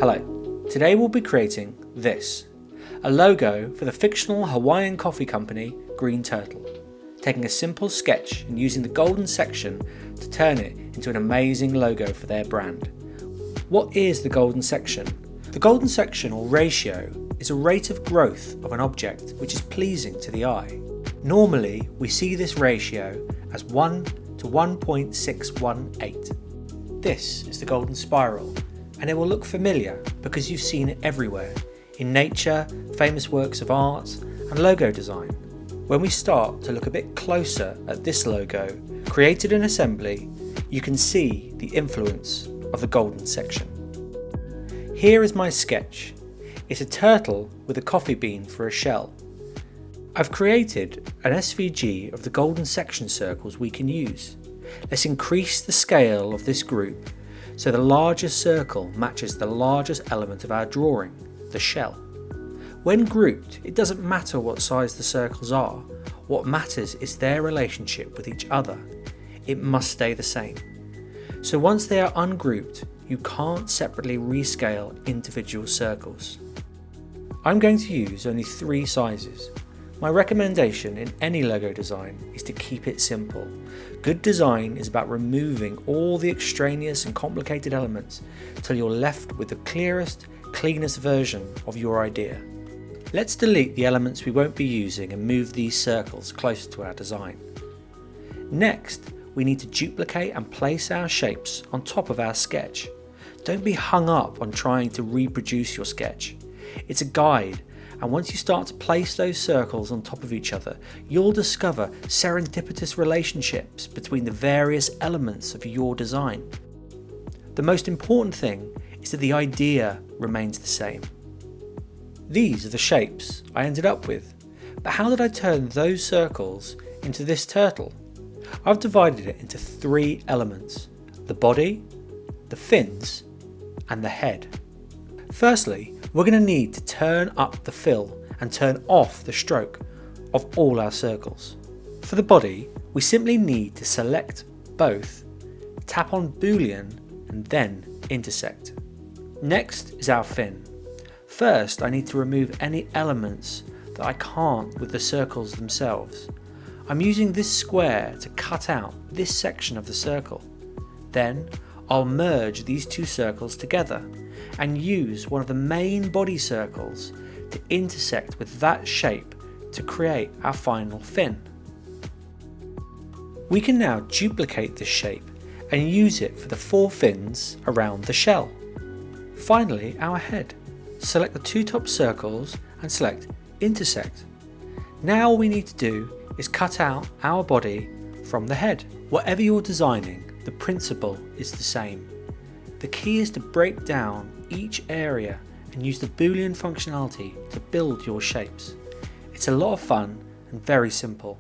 Hello, today we'll be creating this, a logo for the fictional Hawaiian coffee company Green Turtle, taking a simple sketch and using the golden section to turn it into an amazing logo for their brand. What is the golden section? The golden section or ratio is a rate of growth of an object which is pleasing to the eye. Normally we see this ratio as 1 to 1.618. This is the golden spiral, and it will look familiar because you've seen it everywhere, in nature, famous works of art and logo design. When we start to look a bit closer at this logo, created in assembly, you can see the influence of the golden section. Here is my sketch. It's a turtle with a coffee bean for a shell. I've created an SVG of the golden section circles we can use. Let's increase the scale of this group so the largest circle matches the largest element of our drawing, the shell. When grouped, it doesn't matter what size the circles are. What matters is their relationship with each other. It must stay the same. So once they are ungrouped, you can't separately rescale individual circles. I'm going to use only 3 sizes. My recommendation in any logo design is to keep it simple. Good design is about removing all the extraneous and complicated elements till you're left with the clearest, cleanest version of your idea. Let's delete the elements we won't be using and move these circles closer to our design. Next, we need to duplicate and place our shapes on top of our sketch. Don't be hung up on trying to reproduce your sketch. It's a guide, and once you start to place those circles on top of each other, you'll discover serendipitous relationships between the various elements of your design. The most important thing is that the idea remains the same. These are the shapes I ended up with, but how did I turn those circles into this turtle? I've divided it into 3 elements: the body, the fins, and the head. Firstly, we're going to need to turn up the fill and turn off the stroke of all our circles. For the body, we simply need to select both, tap on Boolean, and then intersect. Next is our fin. First, I need to remove any elements that I can't with the circles themselves. I'm using this square to cut out this section of the circle. Then, I'll merge these 2 circles together and use one of the main body circles to intersect with that shape to create our final fin. We can now duplicate this shape and use it for the 4 fins around the shell. Finally, our head. Select the 2 top circles and select intersect. Now all we need to do is cut out our body from the head. Whatever you're designing, the principle is the same. The key is to break down each area and use the Boolean functionality to build your shapes. It's a lot of fun and very simple.